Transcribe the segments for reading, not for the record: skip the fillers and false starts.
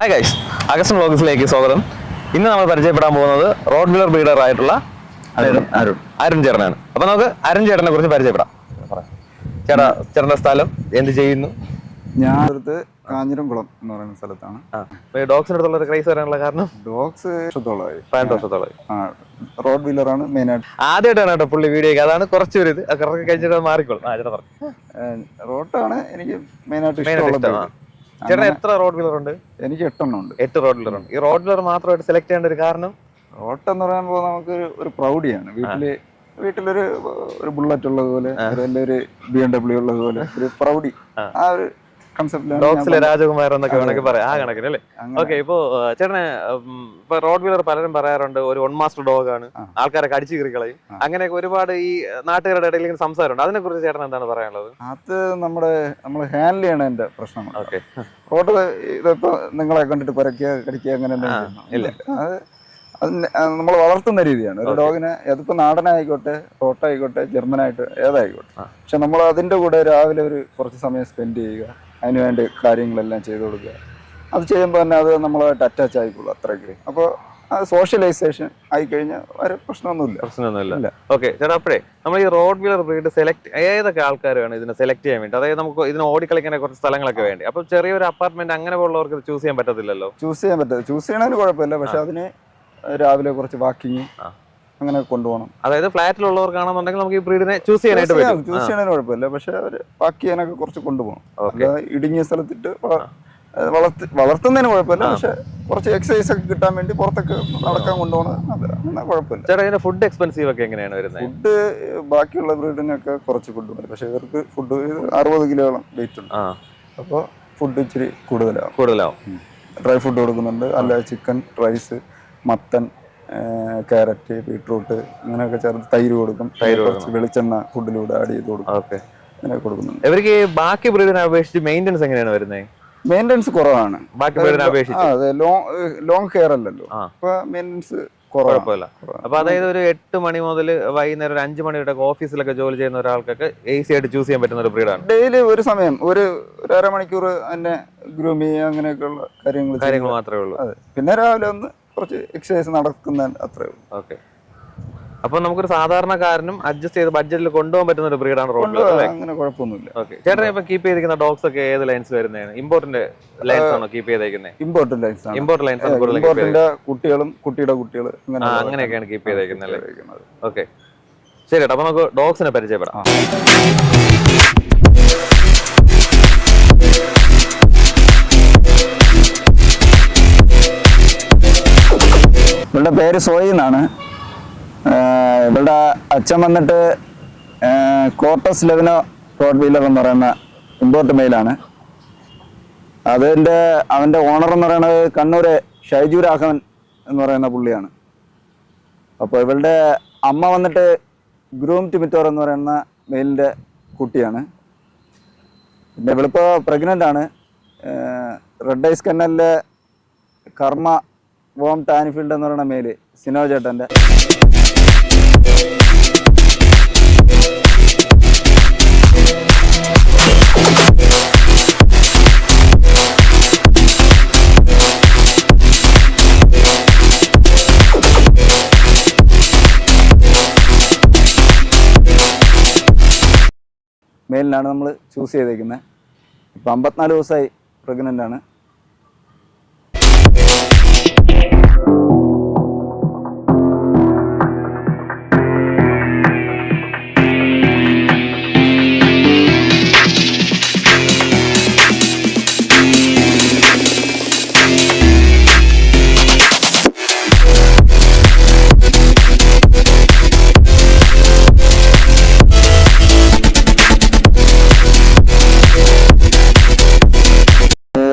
Hi guys, Augustan വ്ലോഗ്സിലേക്ക് സ്വാഗതം. ഇന്ന് നമ്മൾ പരിചയപ്പെടാൻ പോകുന്നത് റോഡ് വീലർ ബ്രീഡർ ആയിട്ടുള്ള അരുൺ ചേട്ടനാണ്. അപ്പൊ നമുക്ക് അരുൺ ചേട്ടനെ കുറിച്ച് പരിചയപ്പെടാം. ചേട്ടന്റെ സ്ഥലം, എന്ത് ചെയ്യുന്നു? ഞാൻ കാഞ്ഞിരംകുളം എന്ന് പറയുന്ന സ്ഥലത്താണ്. ഡോഗ്സിന്റെ അടുത്തുള്ള ഒരു ക്രൈസ് വരാനുള്ള കാരണം? ഡോഗ്സ് 15 വർഷത്തോളമായി റോഡ് വീലറാണ് മെയിൻ ആയിട്ട്. ആദ്യമായിട്ടാണ് കേട്ടോ പുള്ളി വീഡിയോ. അതാണ് കുറച്ച് ഒരു ഇത് കഴിച്ചിട്ട് മാറിക്കോളും. റോഡാണ് എനിക്ക് മെയിൻ ആയിട്ട് ഇഷ്ടമുള്ളത്. ചേട്ടൻ എത്ര റോഡ് വീലർ ഉണ്ട്? എനിക്ക് 8 എണ്ണം ഉണ്ട്. 8 റോഡ് വീലർ ഉണ്ട്. ഈ റോഡ് വീലർ മാത്രമായിട്ട് സെലക്ട് ചെയ്യേണ്ട ഒരു കാരണം? റോഡ് എന്ന് പറയുമ്പോൾ നമുക്ക് ഒരു പ്രൗഡിയാണ്. വീട്ടിലൊരു ബുള്ളറ്റ് ഉള്ളതുപോലെ, ഒരു BMW ഉള്ളതുപോലെ ഒരു പ്രൗഡി. ആ ഒരു ഡോഗ്സിലെ രാജകുമാർ എന്നൊക്കെ വേണമെങ്കിൽ പറയാം, ആ കണക്കിന് അല്ലേ? ഓക്കെ. ഇപ്പൊ ചേട്ടന് ഇപ്പൊ റോഡ് വീലർ പലരും പറയാറുണ്ട് ഒരു വൺ മാസ്റ്റർ ഡോഗ് ആണ്, ആൾക്കാരെ കടിച്ചു കീറി കളയും, അങ്ങനെയൊക്കെ ഒരുപാട് ഈ നാട്ടുകാരുടെ ഇടയിൽ ഇങ്ങനെ സംസാരമുണ്ട്. അതിനെ കുറിച്ച് ചേട്ടൻ എന്താണ് പറയാനുള്ളത്? അത് നമ്മൾ ഹാൻഡിൽ ചെയ്യണ എന്റെ പ്രശ്നം. ഓക്കെ, റോഡ് ഇതിപ്പോ നിങ്ങളെ കണ്ടിട്ട് കുരയ്ക്കുക, കടിക്കുക, അങ്ങനെ ഇല്ല. അത് നമ്മൾ വളർത്തുന്ന രീതിയാണ്. ഒരു ഡോഗിനെ അതിപ്പോ നാടനായിക്കോട്ടെ, റോട്ടായിക്കോട്ടെ, ജർമ്മനായിട്ട് ഏതായിക്കോട്ടെ, പക്ഷെ നമ്മൾ അതിന്റെ കൂടെ രാവിലെ ഒരു കുറച്ച് സമയം സ്പെൻഡ് ചെയ്യുക, അതിന് വേണ്ടി കാര്യങ്ങളെല്ലാം ചെയ്തു കൊടുക്കുക. അത് ചെയ്യുമ്പോൾ തന്നെ അത് നമ്മളായിട്ട് അറ്റാച്ച് ആയിക്കോളൂ, അത്രയ്ക്ക്. അപ്പോൾ അത് സോഷ്യലൈസേഷൻ ആയിക്കഴിഞ്ഞാൽ ഒരു പ്രശ്നമൊന്നുമില്ല. ഓക്കെ ചേട്ടാ, അപ്പോഴേ നമ്മൾ ഈ റോഡ് വീലർ ബ്രീഡ് സെലക്ട് ഏതൊക്കെ ആൾക്കാർ വേണം ഇതിനെ സെലക്ട് ചെയ്യാൻ വേണ്ടി? അതായത് നമുക്ക് ഇതിന് ഓടിക്കളിക്കാൻ കുറച്ച് സ്ഥലങ്ങളൊക്കെ വേണ്ടി. അപ്പൊ ചെറിയൊരു അപ്പാർട്ട്മെന്റ് അങ്ങനെ ഉള്ളവർക്ക് ചൂസ് ചെയ്യാൻ പറ്റത്തില്ലല്ലോ. ചൂസ് ചെയ്യണതിന് കുഴപ്പമില്ല, പക്ഷെ അതിന് രാവിലെ കുറച്ച് വാക്കിങ് അങ്ങനെ കൊണ്ടുപോകണം. അതായത് ഫ്ലാറ്റിലുള്ളവർക്കാണെന്നുണ്ടെങ്കിൽ നമുക്ക് ഈ ബ്രീഡിനെ ചൂസ് ചെയ്യാനായിട്ട് പറ്റും. ചൂസ് ചെയ്യാനും കുഴപ്പമില്ല, പക്ഷെ അവര് വാക്ക് ചെയ്യാനൊക്കെ കുറച്ച് കൊണ്ടുപോകണം. ഇടുങ്ങിയ സ്ഥലത്തിട്ട് വളർത്തുന്നതിന് കുഴപ്പമില്ല, പക്ഷെ കുറച്ച് എക്സസൈസ് ഒക്കെ കിട്ടാൻ വേണ്ടി പുറത്തൊക്കെ നടക്കാൻ കൊണ്ടുപോകണം, കുഴപ്പമില്ല. ചേട്ടാ, ഇതിന്റെ ഫുഡ് എക്സ്പെൻസീവ് ഒക്കെ എങ്ങനെയാണ് വരുന്നത്? ഫുഡ് ബാക്കിയുള്ള ബ്രീഡിനൊക്കെ കുറച്ച് ഫുഡ് മതി, പക്ഷെ ഇവർക്ക് ഫുഡ് 60 കിലോളം വെയിറ്റ് ഉണ്ട്. അപ്പോൾ ഫുഡ് ഇച്ചിരി കൂടുതലാവും. ഡ്രൈ ഫുഡ് കൊടുക്കുന്നുണ്ട്, അല്ല ചിക്കൻ, റൈസ്, മത്തൻ, ക്യാരറ്റ്, ബീട്രൂട്ട് ഇങ്ങനെയൊക്കെ ചേർത്ത് തൈര് കൊടുക്കും. വെളിച്ചെണ്ണ ഫുഡിലൂടെ ആഡ് ചെയ്ത് കൊടുക്കും. ഇങ്ങനെ കൊടുക്കുന്നുണ്ട്. ഇവർക്ക് ബാക്കി ബ്രീഡിനെ അപേക്ഷിച്ച് മെയിൻ്റെനൻസ് എങ്ങനെയാണ് വരുന്നത്? മെയിൻ്റെനൻസ് കുറവാണ് ബാക്കി ബ്രീഡിനെ അപേക്ഷിച്ച്. അതെ, ലോങ് ഹെയർ അല്ലല്ലോ, അപ്പൊ മെയിൻ്റെനൻസ് കുഴപ്പമില്ല. അപ്പൊ അതായത് ഒരു 8 മണി മുതൽ വൈകുന്നേരം ഒരു 5 മണി വരെ ഓഫീസിലൊക്കെ ജോലി ചെയ്യുന്ന ഒരാൾക്കൊക്കെ ഈസി ആയിട്ട് ചൂസ് ചെയ്യാൻ പറ്റുന്ന ഒരു ബ്രീഡാണ്. ഡെയിലി ഒരു സമയം ഒരു അരമണിക്കൂർ അതിനെ ഗ്രൂമി അങ്ങനെയൊക്കെയുള്ള കാര്യങ്ങൾ മാത്രമേ ഉള്ളൂ. അതെ, പിന്നെ രാവിലെ ഒന്ന് കുറച്ച് എക്സസൈസ് നടക്കുന്ന അത്രേ ഉള്ളൂ. ഓക്കെ, അപ്പൊ നമുക്കൊരു സാധാരണക്കാരനും അഡ്ജസ്റ്റ് ചെയ്ത് ബഡ്ജറ്റിൽ കൊണ്ടുപോകാൻ പറ്റുന്ന ഒരു ബ്രീഡാണ് റോഡ്. അങ്ങനെ കുഴപ്പമൊന്നുമില്ല. ഓക്കെ ചേട്ടൻ, ഇപ്പൊ കീപ്പ് ചെയ്തിരിക്കുന്ന ഡോഗ്സ് ഒക്കെ ഏത് ലൈൻസ് വരുന്നതാണ്? ഇമ്പോർട്ടന്റ് ലൈൻസ് ആണോ കീപ്പ് ചെയ്തേക്കുന്നത്? ഇമ്പോർട്ടന്റ് ലൈൻസ് കുട്ടികളും കുട്ടിയുടെ കുട്ടികൾ അങ്ങനെയൊക്കെയാണ് കീപ്പ് ചെയ്തേക്കുന്നത്. ഓക്കെ ശരി ചേട്ടാ, അപ്പൊ നമുക്ക് ഡോഗ്സിനെ പരിചയപ്പെടാം. ഇവളുടെ പേര് സോയി എന്നാണ്. ഇവളുടെ അച്ഛൻ വന്നിട്ട് കോർട്ടസ് ലെവനോ റോഡ് വീലർ എന്ന് പറയുന്ന ഇമ്പോർട്ട് മെയിലാണ്. അവൻ്റെ ഓണർ എന്ന് പറയുന്നത് കണ്ണൂർ ഷൈജു രാഘവൻ എന്ന് പറയുന്ന പുള്ളിയാണ്. അപ്പോൾ ഇവളുടെ അമ്മ വന്നിട്ട് ഗ്രൂം ടിമിറ്റോർ എന്ന് പറയുന്ന മെയിലിൻ്റെ കുട്ടിയാണ്. പിന്നെ ഇവളിപ്പോൾ പ്രഗ്നൻ്റ് ആണ്. റെഡ് ഐസ് കന്നലിലെ കർമ്മ വോം ടാനിഫീൽഡ് എന്ന് പറയുന്ന മെയില് സിനോ ചേട്ടൻ്റെ. മെയിലിനാണ് നമ്മൾ ചൂസ് ചെയ്തേക്കുന്നത്. ഇപ്പം 54 ദിവസമായി പ്രഗ്നൻ്റ് ആണ്.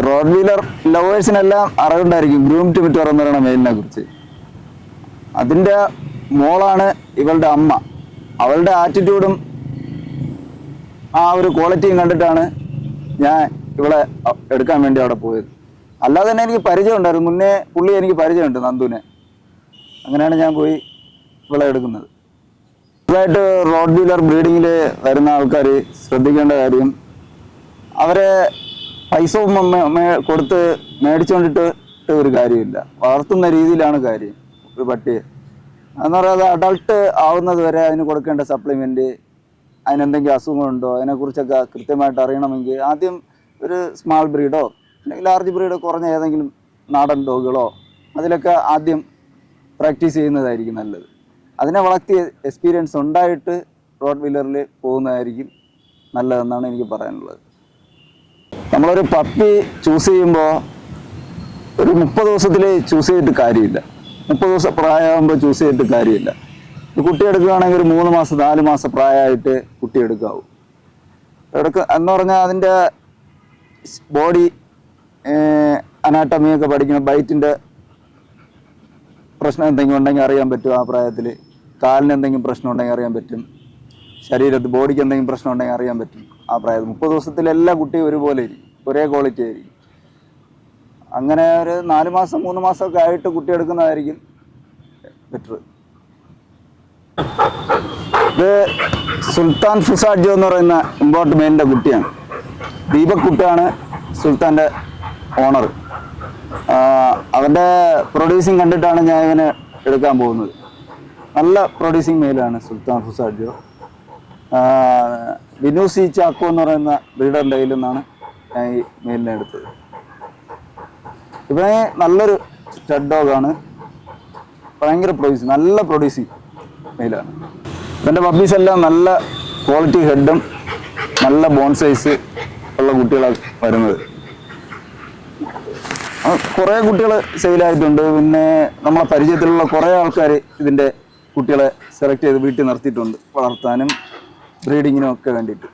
റോഡ് വീലർ ലവേഴ്സിനെല്ലാം അറിവുണ്ടായിരിക്കും ഗ്രൂം ടിമിറ്റോർ എന്ന് പറയുന്ന മെയിലിനെ കുറിച്ച്. അതിൻ്റെ മോളാണ് ഇവളുടെ അമ്മ. അവളുടെ ആറ്റിറ്റ്യൂഡും ആ ഒരു ക്വാളിറ്റിയും കണ്ടിട്ടാണ് ഞാൻ ഇവളെ എടുക്കാൻ വേണ്ടി അവിടെ പോയത്. അല്ലാതെ തന്നെ എനിക്ക് പരിചയം ഉണ്ടായിരുന്നു, മുന്നേ പുള്ളി എനിക്ക് പരിചയമുണ്ട്, നന്ദുവിനെ. അങ്ങനെയാണ് ഞാൻ പോയി ഇവളെ എടുക്കുന്നത്. ഇതായിട്ട് റോഡ് വീലർ ബ്രീഡിങ്ങിൽ വരുന്ന ആൾക്കാർ ശ്രദ്ധിക്കേണ്ട കാര്യം, അവരെ പൈസ കൊടുത്ത് മേടിച്ചുകൊണ്ടിട്ട് ഒരു കാര്യമില്ല. വളർത്തുന്ന രീതിയിലാണ് കാര്യം. ഒരു പട്ടിയെ എന്ന് പറയുന്നത് അഡൾട്ട് ആവുന്നത് വരെ അതിന് കൊടുക്കേണ്ട സപ്ലിമെൻറ്റ്, അതിനെന്തെങ്കിലും അസുഖമുണ്ടോ അതിനെക്കുറിച്ചൊക്കെ കൃത്യമായിട്ട് അറിയണമെങ്കിൽ ആദ്യം ഒരു സ്മാൾ ബ്രീഡോ അല്ലെങ്കിൽ ലാർജ് ബ്രീഡോ കുറഞ്ഞ ഏതെങ്കിലും നാടൻ ഡോഗുകളോ അതിലൊക്കെ ആദ്യം പ്രാക്ടീസ് ചെയ്യുന്നതായിരിക്കും നല്ലത്. അതിനെ വളർത്തി എക്സ്പീരിയൻസ് ഉണ്ടായിട്ട് റോഡ് വീലറിൽ പോകുന്നതായിരിക്കും നല്ലതെന്നാണ് എനിക്ക് പറയാനുള്ളത്. നമ്മളൊരു പപ്പി ചൂസ് ചെയ്യുമ്പോൾ ഒരു 30 ദിവസത്തിൽ ചൂസ് ചെയ്തിട്ട് കാര്യമില്ല. 30 ദിവസം പ്രായമാകുമ്പോൾ ചൂസ് ചെയ്തിട്ട് കാര്യമില്ല. കുട്ടി എടുക്കുകയാണെങ്കിൽ ഒരു 3 മാസം 4 മാസം പ്രായമായിട്ട് കുട്ടി എടുക്കാവൂ. എന്ന് പറഞ്ഞാൽ അതിൻ്റെ ബോഡി അനാട്ടമിയൊക്കെ പഠിക്കണം. ബൈറ്റിൻ്റെ പ്രശ്നം എന്തെങ്കിലും ഉണ്ടെങ്കിൽ അറിയാൻ പറ്റും. ആ പ്രായത്തിൽ കാലിന് എന്തെങ്കിലും പ്രശ്നം ഉണ്ടെങ്കിൽ അറിയാൻ പറ്റും. ശരീരത്തിൽ ബോഡിക്ക് എന്തെങ്കിലും പ്രശ്നം ഉണ്ടെങ്കിൽ അറിയാൻ പറ്റും. ആ പ്രായത്തിൽ 30 ദിവസത്തിൽ എല്ലാ കുട്ടിയും ഒരുപോലെ ഇരിക്കും, ഒരേ ക്വാളിറ്റി ആയിരിക്കും. അങ്ങനെ ഒരു 4 മാസം 3 മാസമൊക്കെ ആയിട്ട് കുട്ടി എടുക്കുന്നതായിരിക്കും ബെറ്റർ. ഇത് സുൽത്താൻ ഫുസാഡ്ജോ എന്ന് പറയുന്ന ഇമ്പോർട്ട് മെയിലിൻ്റെ കുട്ടിയാണ്. ദീപക് കുട്ടിയാണ് സുൽത്താൻ്റെ ഓണർ. അവൻ്റെ പ്രൊഡ്യൂസിങ് കണ്ടിട്ടാണ് ഞാൻ ഇവനെ എടുക്കാൻ പോകുന്നത്. നല്ല പ്രൊഡ്യൂസിങ് മെയിലാണ് സുൽത്താൻ ഫുസാഡ്ജോ. വിനു സി ചാക്കോ എന്ന് പറയുന്ന ബ്രീഡറിൻ്റെ കയ്യിൽ നിന്നാണ് ഞാൻ ഈ മെയിലിനെ എടുത്തത്. ഇവനെ നല്ലൊരു സ്റ്റഡ് ഡോഗാണ്. ഭയങ്കര പ്രൊഡ്യൂസിങ്, നല്ല പ്രൊഡ്യൂസിങ് മെയിലാണ്. ഇവൻ്റെ പപ്പീസ് എല്ലാം നല്ല ക്വാളിറ്റി ഹെഡും നല്ല ബോൺ സൈസ് ഉള്ള കുട്ടികളാണ് വരുന്നത്. കുറേ കുട്ടികൾ സെയിലായിട്ടുണ്ട്. പിന്നെ നമ്മളെ പരിചയത്തിലുള്ള കുറേ ആൾക്കാർ ഇതിൻ്റെ കുട്ടികളെ സെലക്ട് ചെയ്ത് വീട്ടിൽ നിർത്തിയിട്ടുണ്ട് വളർത്താനും ബ്രീഡിങ്ങിനും ഒക്കെ വേണ്ടിയിട്ട്.